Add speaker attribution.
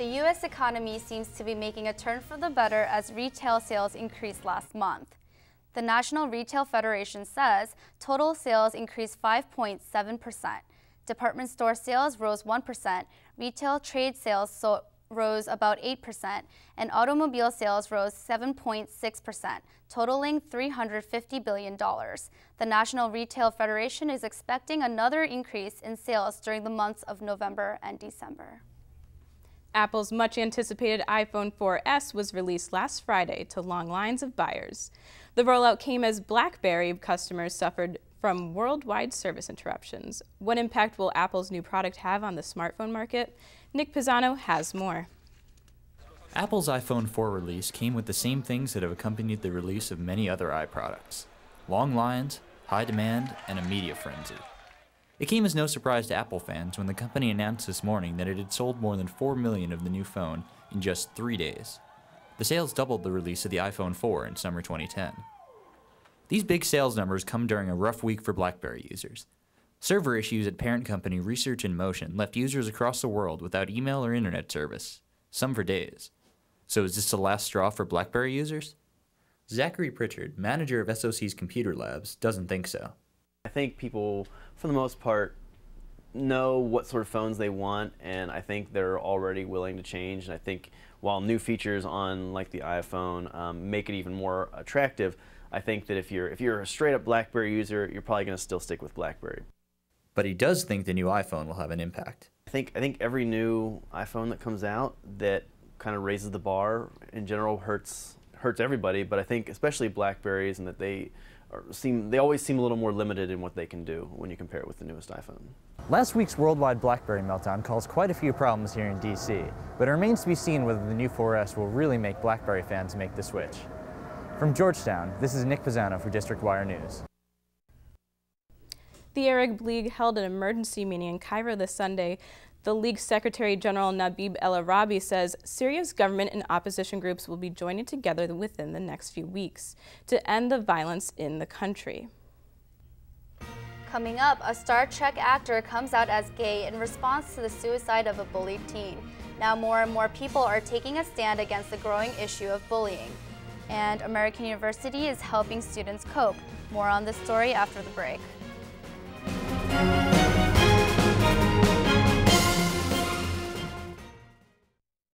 Speaker 1: The U.S. economy seems to be making a turn for the better as retail sales increased last month. The National Retail Federation says total sales increased 5.7%. Department store sales rose 1%, retail trade sales rose about 8%, and automobile sales rose 7.6%, totaling $350 billion. The National Retail Federation is expecting another increase in sales during the months of November and December.
Speaker 2: Apple's much-anticipated iPhone 4S was released last Friday to long lines of buyers. The rollout came as BlackBerry customers suffered from worldwide service interruptions. What impact will Apple's new product have on the smartphone market? Nick Pisano has more.
Speaker 3: Apple's iPhone 4 release came with the same things that have accompanied the release of many other iProducts: long lines, high demand, and a media frenzy. It came as no surprise to Apple fans when the company announced this morning that it had sold more than 4 million of the new phone in just 3 days. The sales doubled the release of the iPhone 4 in summer 2010. These big sales numbers come during a rough week for BlackBerry users. Server issues at parent company Research in Motion left users across the world without email or internet service, some for days. So is this the last straw for BlackBerry users? Zachary Pritchard, manager of SOC's Computer Labs, doesn't think so.
Speaker 4: I think people, for the most part, know what sort of phones they want, and I think they're already willing to change. And I think while new features on like the iPhone make it even more attractive, I think that if you're a straight-up BlackBerry user, you're probably going to still stick with BlackBerry.
Speaker 3: But he does think the new iPhone will have an impact.
Speaker 4: I think every new iPhone that comes out that kind of raises the bar in general hurts everybody, but I think especially BlackBerries, and that they always seem a little more limited in what they can do when you compare it with the newest iPhone.
Speaker 5: Last week's worldwide BlackBerry meltdown caused quite a few problems here in DC, but it remains to be seen whether the new 4S will really make BlackBerry fans make the switch. From Georgetown, this is Nick Pisano for District Wire News.
Speaker 2: The Arab League held an emergency meeting in Cairo this Sunday. The League's Secretary General Nabib El Arabi says Syria's government and opposition groups will be joining together within the next few weeks to end the violence in the country.
Speaker 1: Coming up, a Star Trek actor comes out as gay in response to the suicide of a bullied teen. Now more and more people are taking a stand against the growing issue of bullying. And American University is helping students cope. More on this story after the break.